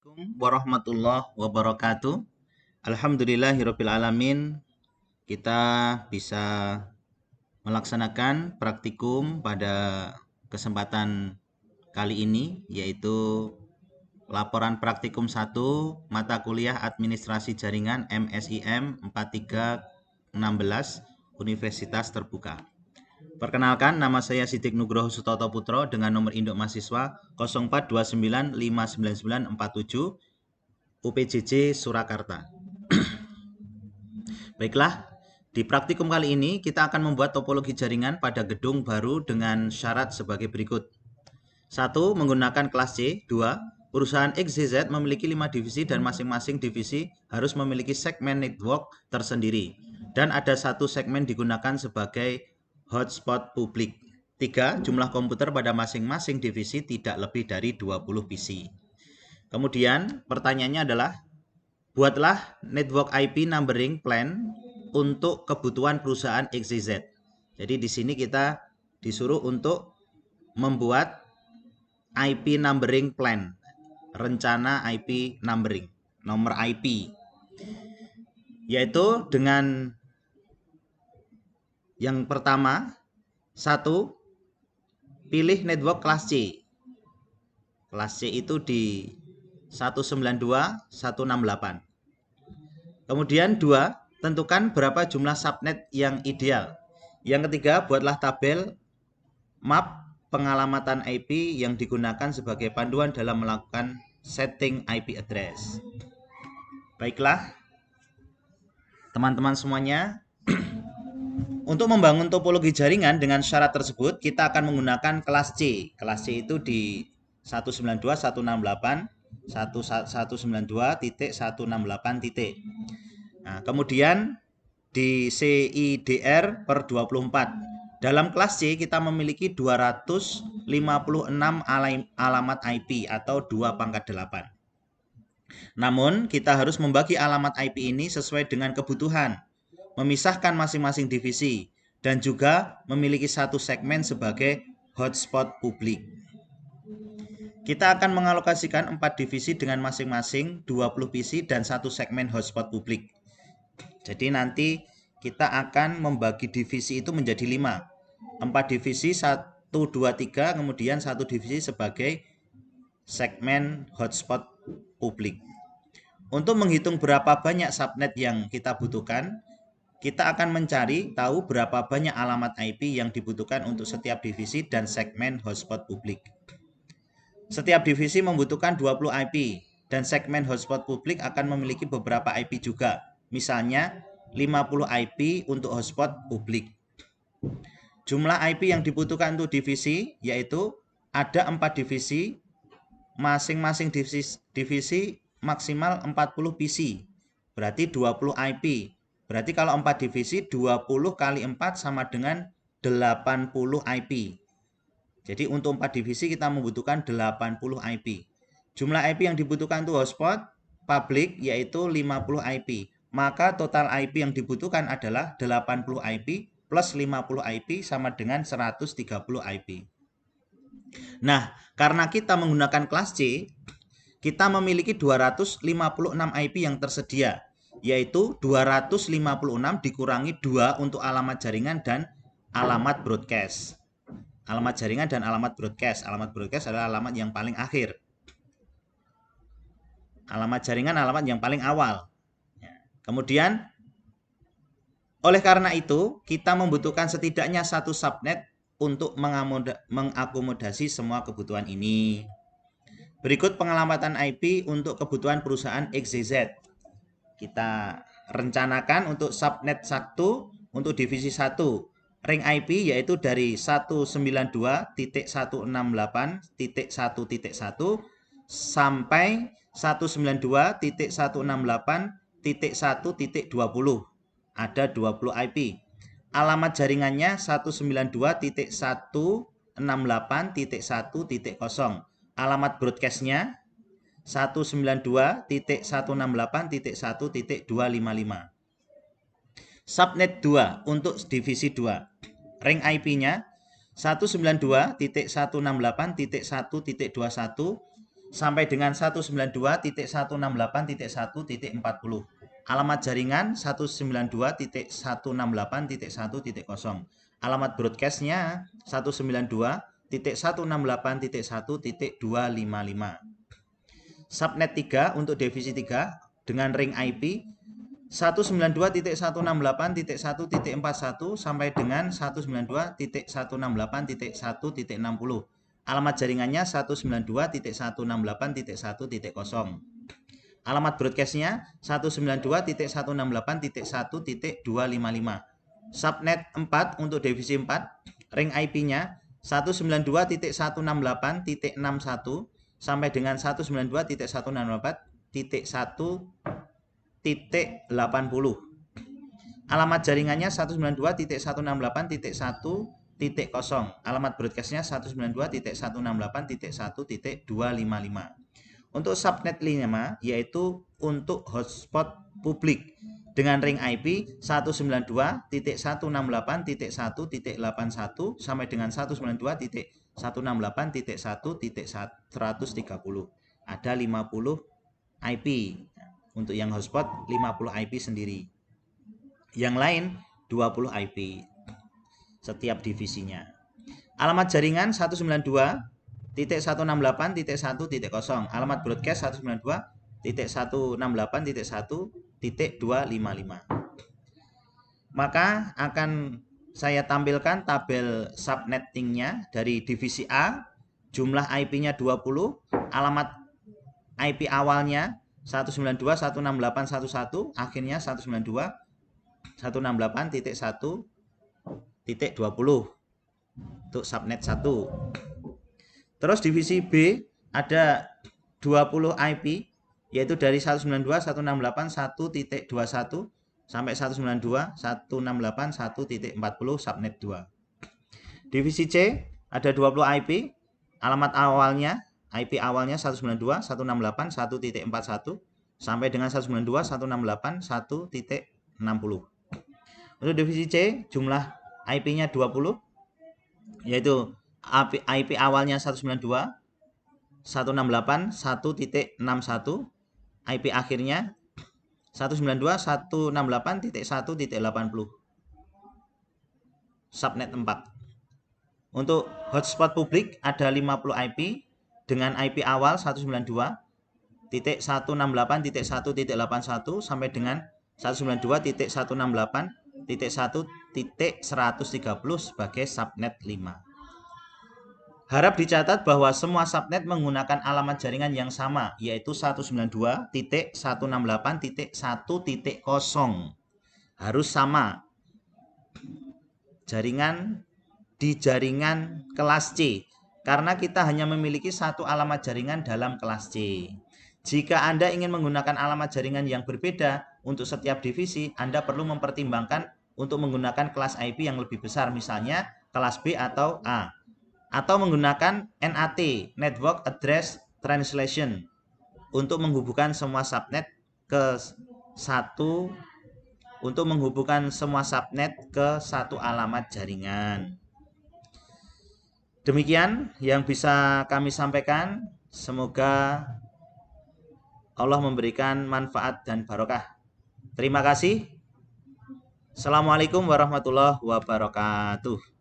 Assalamualaikum warahmatullahi wabarakatuh. Alhamdulillahirabbil alamin. Kita bisa melaksanakan praktikum pada kesempatan kali ini, yaitu laporan praktikum 1 mata kuliah Administrasi Jaringan MSIM 4316 Universitas Terbuka. Perkenalkan, nama saya Sidik Nugroho Sutoto Putro dengan nomor induk mahasiswa 0429599947 UPJJ Surakarta. Baiklah, di praktikum kali ini kita akan membuat topologi jaringan pada gedung baru dengan syarat sebagai berikut. 1. Menggunakan kelas C. 2. Perusahaan XYZ memiliki 5 divisi dan masing-masing divisi harus memiliki segmen network tersendiri. Dan ada satu segmen digunakan sebagai hotspot publik. 3. Jumlah komputer pada masing-masing divisi tidak lebih dari 20 PC. Kemudian pertanyaannya adalah, buatlah network IP numbering plan untuk kebutuhan perusahaan XYZ. Jadi di sini kita disuruh untuk membuat IP numbering plan, rencana IP numbering, nomor IP, yaitu dengan yang pertama, 1. Pilih network kelas C. Kelas C itu di 192.168. Kemudian 2. Tentukan berapa jumlah subnet yang ideal. Yang ketiga, buatlah tabel map pengalamatan IP yang digunakan sebagai panduan dalam melakukan setting IP address. Baiklah, teman-teman semuanya, untuk membangun topologi jaringan dengan syarat tersebut, kita akan menggunakan kelas C. Kelas C itu di 192.168. Nah, kemudian di CIDR per 24. Dalam kelas C kita memiliki 256 alamat IP atau 2/8. Namun, kita harus membagi alamat IP ini sesuai dengan kebutuhan, memisahkan masing-masing divisi, dan juga memiliki satu segmen sebagai hotspot publik. Kita akan mengalokasikan 4 divisi dengan masing-masing 20 PC dan satu segmen hotspot publik. Jadi nanti kita akan membagi divisi itu menjadi 5. 4 divisi, 1, 2, 3, kemudian satu divisi sebagai segmen hotspot publik. Untuk menghitung berapa banyak subnet yang kita butuhkan, kita akan mencari tahu berapa banyak alamat IP yang dibutuhkan untuk setiap divisi dan segmen hotspot publik. Setiap divisi membutuhkan 20 IP dan segmen hotspot publik akan memiliki beberapa IP juga. Misalnya 50 IP untuk hotspot publik. Jumlah IP yang dibutuhkan untuk divisi yaitu ada 4 divisi, masing-masing divisi maksimal 40 PC, berarti 20 IP. Berarti kalau 4 divisi 20 kali 4 sama dengan 80 IP. Jadi untuk 4 divisi kita membutuhkan 80 IP. Jumlah IP yang dibutuhkan untuk hotspot publik yaitu 50 IP. Maka total IP yang dibutuhkan adalah 80 IP plus 50 IP sama dengan 130 IP. Nah, karena kita menggunakan kelas C, kita memiliki 256 IP yang tersedia, yaitu 256 dikurangi 2 untuk alamat jaringan dan alamat broadcast. Alamat jaringan dan alamat broadcast. Alamat broadcast adalah alamat yang paling akhir. Alamat jaringan alamat yang paling awal. Kemudian, oleh karena itu, kita membutuhkan setidaknya satu subnet untuk mengakomodasi semua kebutuhan ini. Berikut pengalamatan IP untuk kebutuhan perusahaan XYZ. Kita rencanakan untuk subnet 1 untuk divisi 1. Ring IP yaitu dari 192.168.1.1 sampai 192.168.1.20. Ada 20 IP. Alamat jaringannya 192.168.1.0. Alamat broadcastnya 192.168.1.255. Subnet 2 untuk divisi 2. Ring IP-nya 192.168.1.21 sampai dengan 192.168.1.40. Alamat jaringan 192.168.1.0. Alamat broadcastnya 192.168.1.255. Subnet 3 untuk divisi 3 dengan ring IP 192.168.1.41 sampai dengan 192.168.1.60. Alamat jaringannya 192.168.1.0. Alamat broadcastnya 192.168.1.255. Subnet 4 untuk divisi 4, ring IP-nya 192.168.61 sampai dengan 192.168.1.80. Alamat jaringannya 192.168.1.0. Alamat broadcastnya 192.168.1.255. Untuk subnet 5 yaitu untuk hotspot publik dengan ring IP 192.168.1.81 sampai dengan 192.168.1.130. Ada 50 IP. Untuk yang hotspot 50 IP sendiri. Yang lain 20 IP setiap divisinya. Alamat jaringan 192.168.1.0. Alamat broadcast 192.168.1.255. Maka akan saya tampilkan tabel subnettingnya dari divisi A. Jumlah IP-nya 20, alamat IP awalnya 192.168.1.1, akhirnya 192.168.1.20 untuk subnet 1. Terus divisi B ada 20 IP yaitu dari 192.168.1.21 sampai 192.168.1.40 subnet 2. Divisi C ada 20 IP, alamat awalnya IP awalnya 192.168.1.41 sampai dengan 192.168.1.60. Untuk divisi C jumlah IP-nya 20 yaitu IP awalnya 192.168.1.61, IP akhirnya 192.168.1.80. Subnet 4. Untuk hotspot publik ada 50 IP dengan IP awal 192.168.1.81 sampai dengan 192.168.1.130 sebagai subnet 5. Harap dicatat bahwa semua subnet menggunakan alamat jaringan yang sama, yaitu 192.168.1.0. Harus sama. Jaringan di jaringan kelas C, karena kita hanya memiliki satu alamat jaringan dalam kelas C. Jika Anda ingin menggunakan alamat jaringan yang berbeda untuk setiap divisi, Anda perlu mempertimbangkan untuk menggunakan kelas IP yang lebih besar, misalnya kelas B atau A. Atau menggunakan NAT, Network Address Translation, untuk menghubungkan semua subnet ke satu alamat jaringan. Demikian yang bisa kami sampaikan. Semoga Allah memberikan manfaat dan barokah. Terima kasih. Assalamualaikum warahmatullahi wabarakatuh.